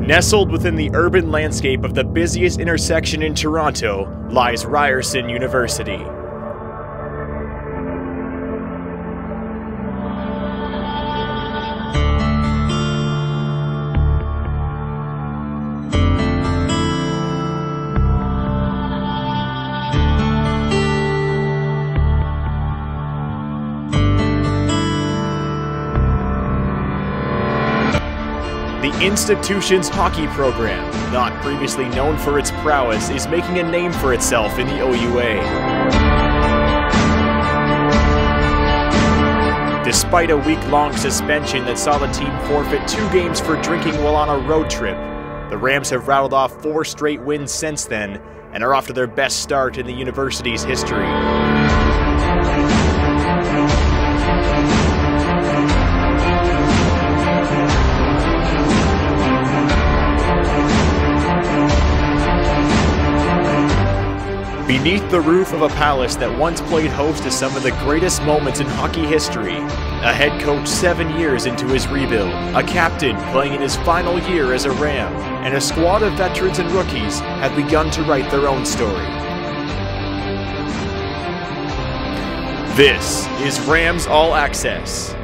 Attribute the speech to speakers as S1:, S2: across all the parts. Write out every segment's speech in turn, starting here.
S1: Nestled within the urban landscape of the busiest intersection in Toronto lies Ryerson University. The institution's hockey program, not previously known for its prowess, is making a name for itself in the OUA. Despite a week-long suspension that saw the team forfeit 2 games for drinking while on a road trip, the Rams have rattled off 4 straight wins since then and are off to their best start in the university's history. Beneath the roof of a palace that once played host to some of the greatest moments in hockey history, a head coach 7 years into his rebuild, a captain playing in his final year as a Ram, and a squad of veterans and rookies have begun to write their own story. This is Rams All Access.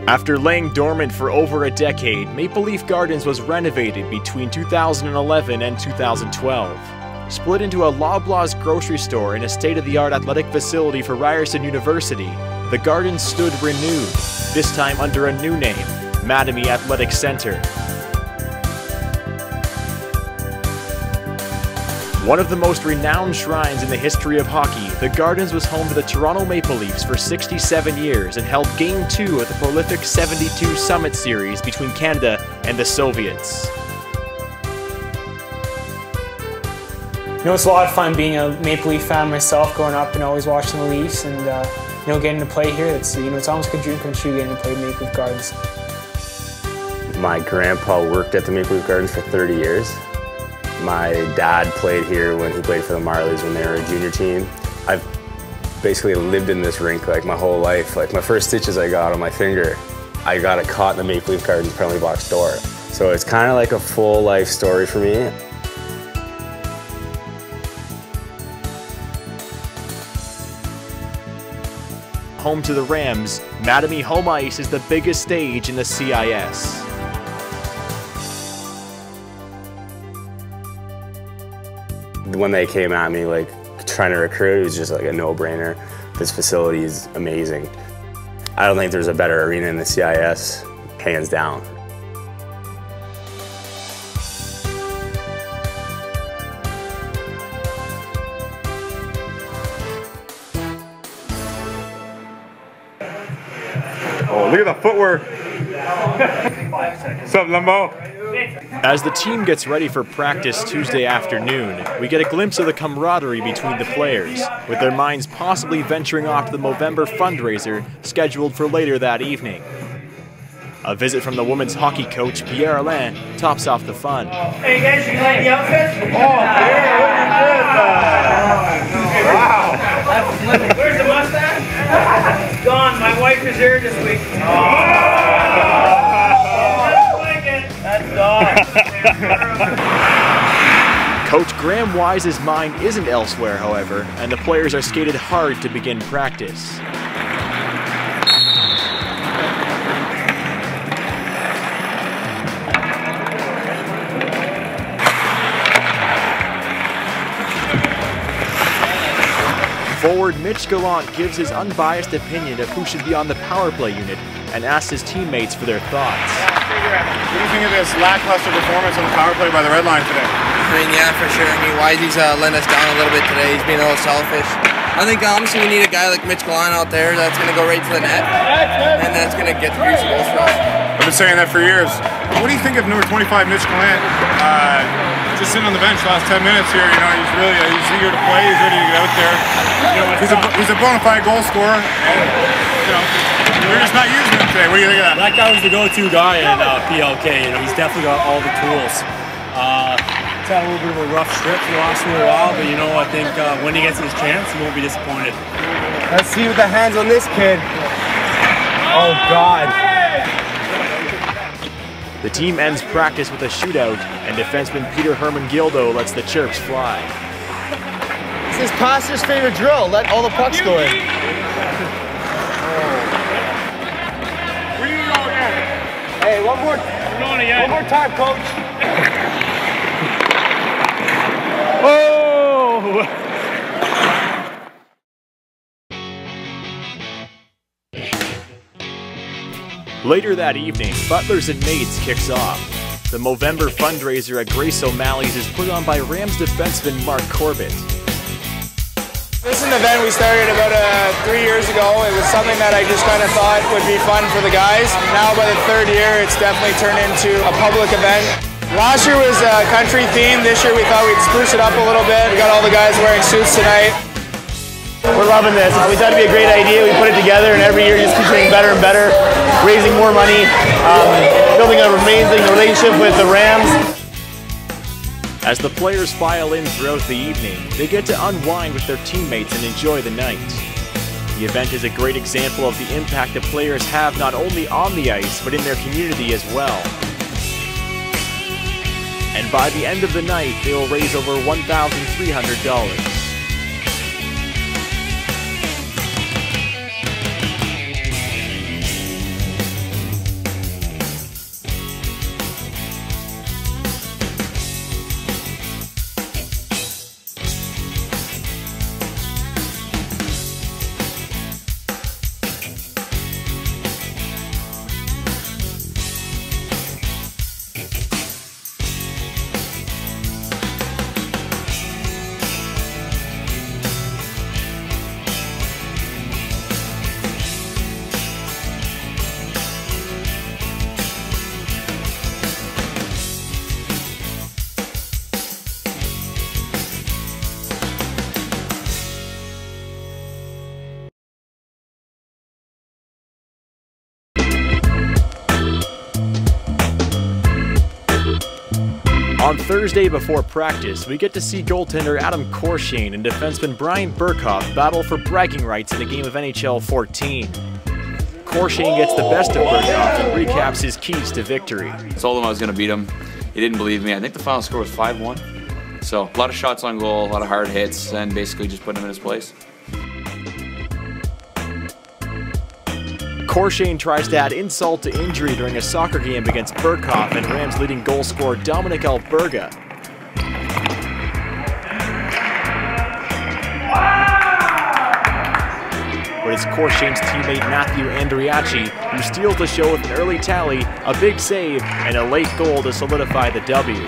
S1: After laying dormant for over a decade, Maple Leaf Gardens was renovated between 2011 and 2012. Split into a Loblaws grocery store and a state-of-the-art athletic facility for Ryerson University, the Gardens stood renewed, this time under a new name, Mattamy Athletic Center. One of the most renowned shrines in the history of hockey, the Gardens was home to the Toronto Maple Leafs for 67 years and held Game 2 of the prolific 72 Summit Series between Canada and the Soviets.
S2: You know, it's a lot of fun being a Maple Leaf fan myself, growing up and always watching the Leafs, and you know, getting to play here. It's almost like a dream come true getting to play Maple Leaf Gardens.
S3: My grandpa worked at the Maple Leaf Gardens for 30 years. My dad played here when he played for the Marlies when they were a junior team. I've basically lived in this rink like my whole life. Like my first stitches I got on my finger, I got it caught in the Maple Leaf Gardens penalty box door. So it's kind of like a full life story for me.
S1: Home to the Rams, Mattamy Home Ice is the biggest stage in the CIS.
S3: When they came at me, like, trying to recruit, it was just like a no-brainer. This facility is amazing. I don't think there's a better arena in the CIS, hands down.
S4: Oh, look at the footwork. What's up, Limbo?
S1: As the team gets ready for practice Tuesday afternoon, we get a glimpse of the camaraderie between the players, with their minds possibly venturing off to the Movember fundraiser scheduled for later that evening. A visit from the women's hockey coach, Pierre Alain, tops off the fun.
S5: Hey guys, you like the outfit?
S4: Oh, yeah,
S5: Wow. Where's the mustache? It's gone. My wife is here this week.
S1: Coach Graham Wise's mind isn't elsewhere, however, and the players are skated hard to begin practice. Forward Mitch Gallant gives his unbiased opinion of who should be on the power play unit and asks his teammates for their thoughts.
S4: What do you think of this lackluster performance on the power play by the red line today?
S6: I mean, yeah, for sure. I mean, Wisey's letting us down a little bit today. He's being a little selfish. I think honestly we need a guy like Mitch Gallant out there that's going to go right to the net and that's going to get the greasy goals for us.
S4: I've been saying that for years. What do you think of number 25, Mitch Gallant? Just sitting on the bench the last 10 minutes here, you know, he's eager to play, he's ready to get out there. You know, he's a bona fide goal scorer, and, you know, we're just not using him today. What do you think of that?
S7: That guy was the go-to guy in PLK. You know, he's definitely got all the tools. had a little bit of a rough stretch for the last little while, but you know, I think when he gets his chance, he won't be disappointed.
S8: Let's see with the hands on this kid. Oh, God.
S1: The team ends practice with a shootout, and defenseman Peter Herman-Gildo lets the chirps fly.
S8: This is Pastor's favorite drill. Let all the pucks go in. Hey, one more time, coach.
S1: Oh! Later that evening, Butlers and Mates kicks off. The Movember fundraiser at Grace O'Malley's is put on by Rams defenseman Mark Corbett.
S9: This is an event we started about 3 years ago. It was something that I just kind of thought would be fun for the guys. Now by the third year, it's definitely turned into a public event. Last year was country themed. This year we thought we'd spruce it up a little bit. We got all the guys wearing suits tonight.
S8: We're loving this. We thought it'd be a great idea. We put it together, and every year it just keeps getting better and better, raising more money, building an amazing relationship with the Rams.
S1: As the players file in throughout the evening, they get to unwind with their teammates and enjoy the night. The event is a great example of the impact the players have not only on the ice, but in their community as well. And by the end of the night, they will raise over $1,300. On Thursday before practice, we get to see goaltender Adam Corshane and defenseman Brian Burkhoff battle for bragging rights in a game of NHL 14. Corshane gets the best of Burkhoff and recaps his keys to victory.
S10: I told him I was going to beat him. He didn't believe me. I think the final score was 5-1. So a lot of shots on goal, a lot of hard hits, and basically just put him in his place.
S1: Corshane tries to add insult to injury during a soccer game against Burkhoff and Rams leading goal scorer Dominic Alberga. But it's Corshane's teammate Matthew Andriacci who steals the show with an early tally, a big save, and a late goal to solidify the W.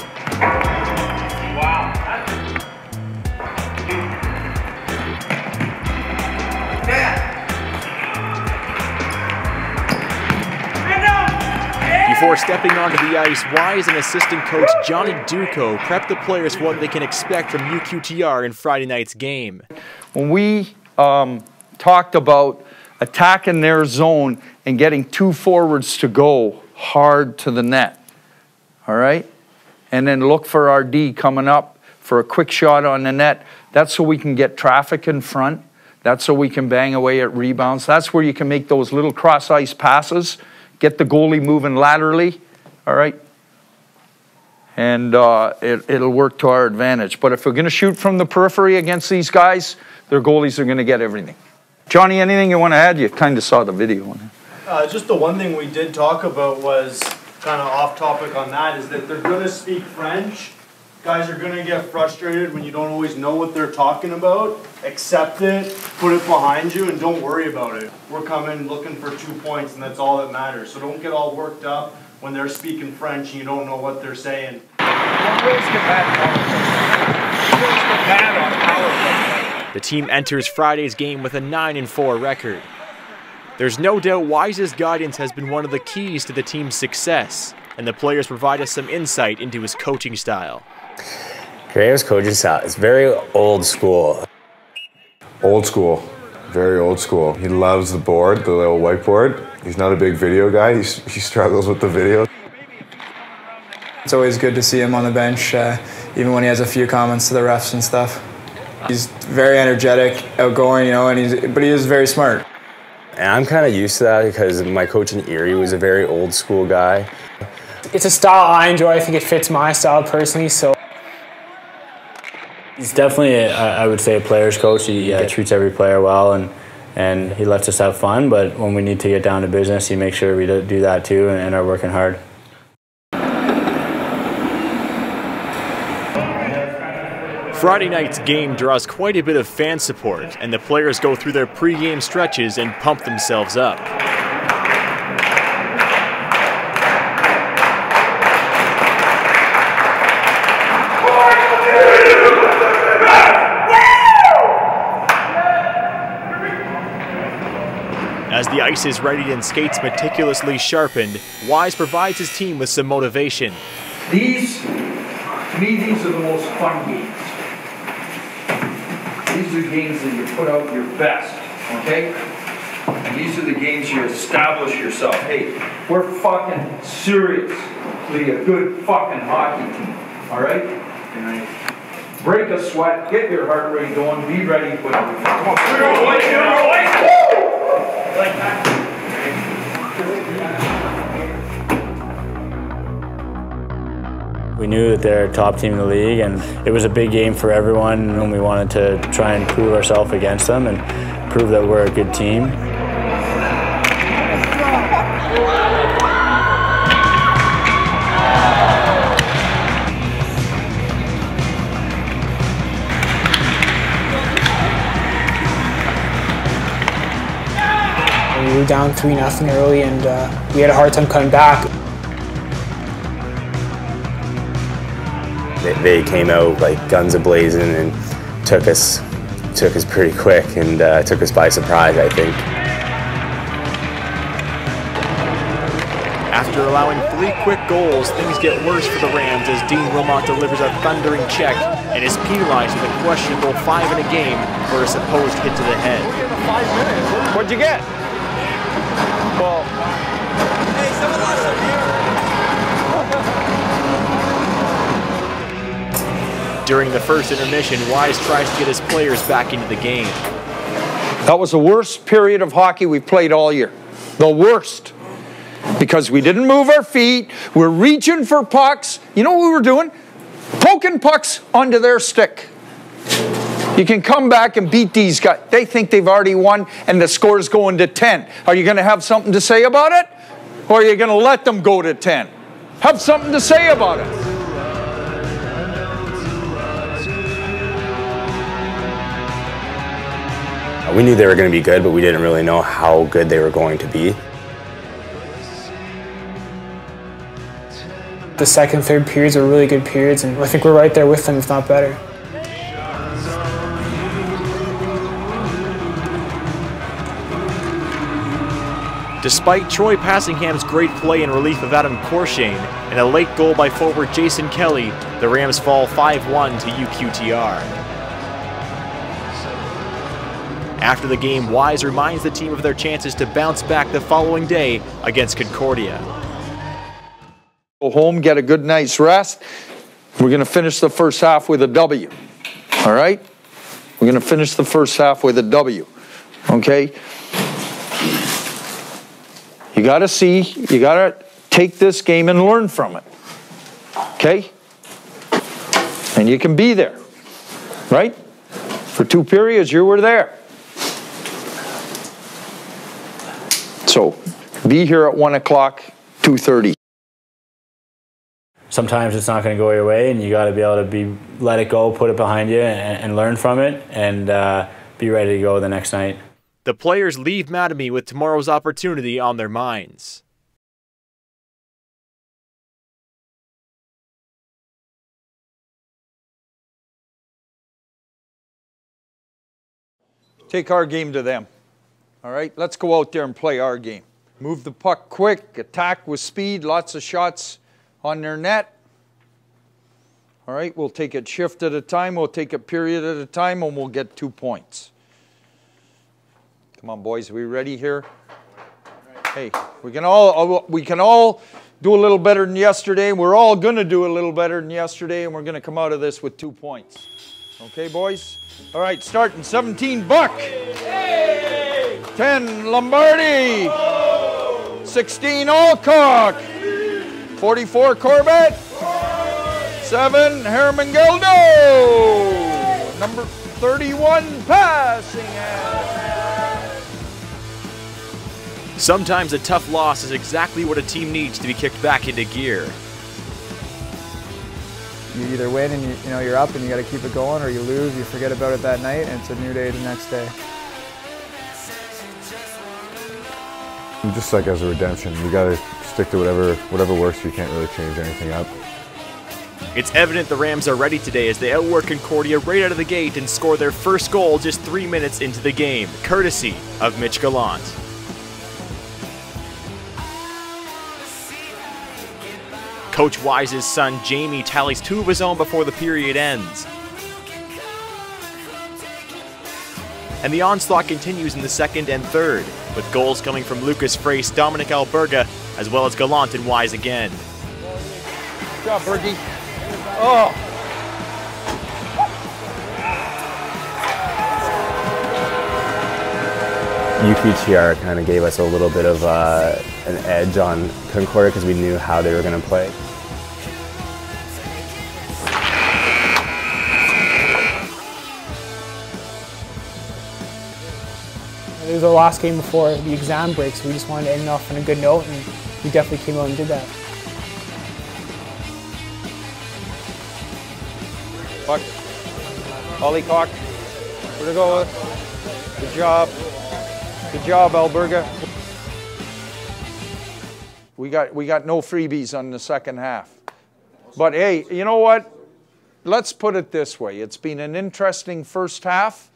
S1: Before stepping onto the ice, Wise and assistant coach Johnny Duco prep the players for what they can expect from UQTR in Friday night's game.
S11: When we talked about attacking their zone and getting two forwards to go hard to the net, all right? And then look for our D coming up for a quick shot on the net. That's so we can get traffic in front. That's so we can bang away at rebounds. That's where you can make those little cross-ice passes. Get the goalie moving laterally, all right? And it'll work to our advantage. But if we're going to shoot from the periphery against these guys, their goalies are going to get everything. Johnny, anything you want to add? You kind of saw the video.
S12: Just the one thing we did talk about was kind of off topic on that is that they're going to speak French. Guys are going to get frustrated when you don't always know what they're talking about. Accept it, put it behind you, and don't worry about it. We're coming looking for 2 points, and that's all that matters. So don't get all worked up when they're speaking French and you don't know what they're saying.
S1: The team enters Friday's game with a 9-4 record. There's no doubt Wise's guidance has been one of the keys to the team's success, and the players provide us some insight into his coaching style.
S3: Graham's coaching style is very old school.
S13: Old school, very old school. He loves the board, the little whiteboard. He's not a big video guy. He struggles with the video.
S9: It's always good to see him on the bench, even when he has a few comments to the refs and stuff. He's very energetic, outgoing, you know, but he is very smart.
S3: And I'm kind of used to that because my coach in Erie was a very old school guy.
S2: It's a style I enjoy. I think it fits my style personally. So
S14: he's definitely, I would say, a player's coach. He treats every player well, and he lets us have fun. But when we need to get down to business, he makes sure we do that too, and are working hard.
S1: Friday night's game draws quite a bit of fan support, and the players go through their pre-game stretches and pump themselves up. As the ice is readied and skates meticulously sharpened, Wise provides his team with some motivation.
S11: To me, these are the most fun games. These are games that you put out your best, okay? And these are the games you establish yourself. Hey, we're fucking seriously a good fucking hockey team, all right? Break a sweat, get your heart rate going, be ready for everything. Come on, like that.
S14: We knew that they're a top team in the league, and it was a big game for everyone, and we wanted to try and prove ourselves against them and prove that we're a good team.
S2: We were down 3-0 early, and we had a hard time coming back.
S3: They came out like guns a-blazing and took us pretty quick and took us by surprise, I think.
S1: After allowing 3 quick goals, things get worse for the Rams as Dean Wilmot delivers a thundering check and is penalized with a questionable 5 in a game for a supposed hit to the head.
S11: 5 minutes. What'd you get? Well,
S6: hey, someone lost some here.
S1: During the first intermission, Wise tries to get his players back into the game.
S11: that was the worst period of hockey we've played all year. The worst. Because we didn't move our feet. We're reaching for pucks. You know what we were doing? Poking pucks onto their stick. You can come back and beat these guys. They think they've already won and the score's going to 10. Are you going to have something to say about it? Or are you going to let them go to 10? Have something to say about it.
S3: We knew they were going to be good, but we didn't really know how good they were going to be.
S2: The second, third periods are really good periods, and I think we're right there with them, if not better.
S1: Despite Troy Passingham's great play in relief of Adam Corshane and a late goal by forward Jason Kelly, the Rams fall 5-1 to UQTR. After the game, Wise reminds the team of their chances to bounce back the following day against Concordia.
S11: Go home, get a good night's rest. We're going to finish the first half with a W. All right? We're going to finish the first half with a W. Okay? You got to see, you got to take this game and learn from it. Okay? And you can be there. Right? For 2 periods, you were there. So, be here at 1 o'clock, 2:30.
S14: Sometimes it's not going to go your way, and you got to be able to let it go, put it behind you, and learn from it, and be ready to go the next night.
S1: The players leave Mattamy with tomorrow's opportunity on their minds.
S11: Take our game to them. All right, let's go out there and play our game. Move the puck quick, attack with speed, lots of shots on their net. All right, we'll take it shift at a time, we'll take it period at a time, and we'll get 2 points. Come on, boys, are we ready here? Hey, we can all do a little better than yesterday. We're all going to do a little better than yesterday, and we're going to come out of this with 2 points. Okay, boys? All right, starting 17, Buck. 10, Lombardi. 16, Alcock. 44, Corbett. 7, Hermangeldo. Number 31, passing.
S1: Sometimes a tough loss is exactly what a team needs to be kicked back into gear.
S15: You either win and you're up and you got to keep it going, or you lose, you forget about it that night, and it's a new day the next day.
S13: Just like as a redemption, you got to stick to whatever works. You can't really change anything up.
S1: It's evident the Rams are ready today as they outwork Concordia right out of the gate and score their first goal just 3 minutes into the game, courtesy of Mitch Gallant. Coach Wise's son Jamie tallies 2 of his own before the period ends. And the onslaught continues in the second and third, with goals coming from Lucas Frace, Dominic Alberga, as well as Gallant and Wise again.
S11: Good job, Bergie. Oh!
S3: UPTR kind of gave us a little bit of an edge on Concordia because we knew how they were going to play.
S2: It was our last game before the exam break, so we just wanted to end off on a good note, and we definitely came out and did that.
S11: Buck. Ollie-cock. Where to go with? Good job. Good job, Alberga. We got no freebies on the second half. But hey, you know what? Let's put it this way. It's been an interesting first half,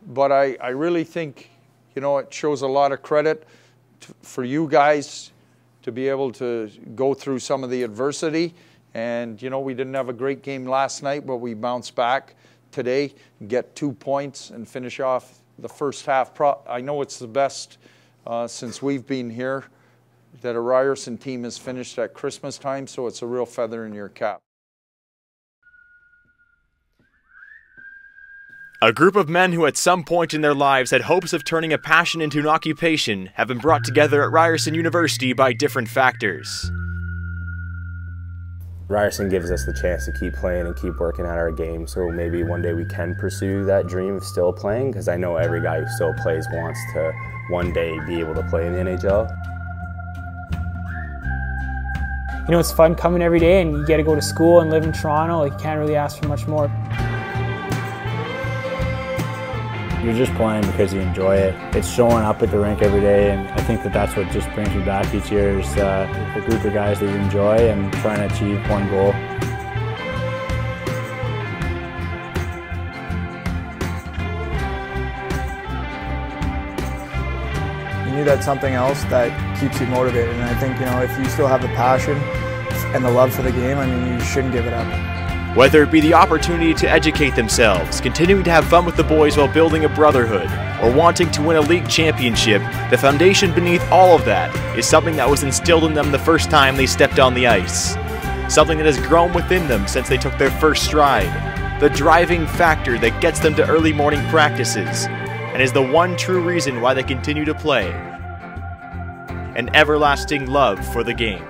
S11: but I really think, you know, it shows a lot of credit for you guys to be able to go through some of the adversity. And, you know, we didn't have a great game last night, but we bounced back today, get 2 points, and finish off the first half. I know it's the best since we've been here that a Ryerson team has finished at Christmas time, so it's a real feather in your cap.
S1: A group of men who at some point in their lives had hopes of turning a passion into an occupation have been brought together at Ryerson University by different factors.
S3: Ryerson gives us the chance to keep playing and keep working at our game, so maybe one day we can pursue that dream of still playing, because I know every guy who still plays wants to one day be able to play in the NHL.
S2: You know, it's fun coming every day, and you get to go to school and live in Toronto. Like, you can't really ask for much more.
S14: You're just playing because you enjoy it. It's showing up at the rink every day, and I think that's what just brings me back each year is the group of guys that you enjoy and trying to achieve one goal.
S15: You need that something else that keeps you motivated, and I think, you know, if you still have the passion and the love for the game, I mean, you shouldn't give it up.
S1: Whether it be the opportunity to educate themselves, continuing to have fun with the boys while building a brotherhood, or wanting to win a league championship, the foundation beneath all of that is something that was instilled in them the first time they stepped on the ice. Something that has grown within them since they took their first stride. The driving factor that gets them to early morning practices, and is the one true reason why they continue to play. An everlasting love for the game.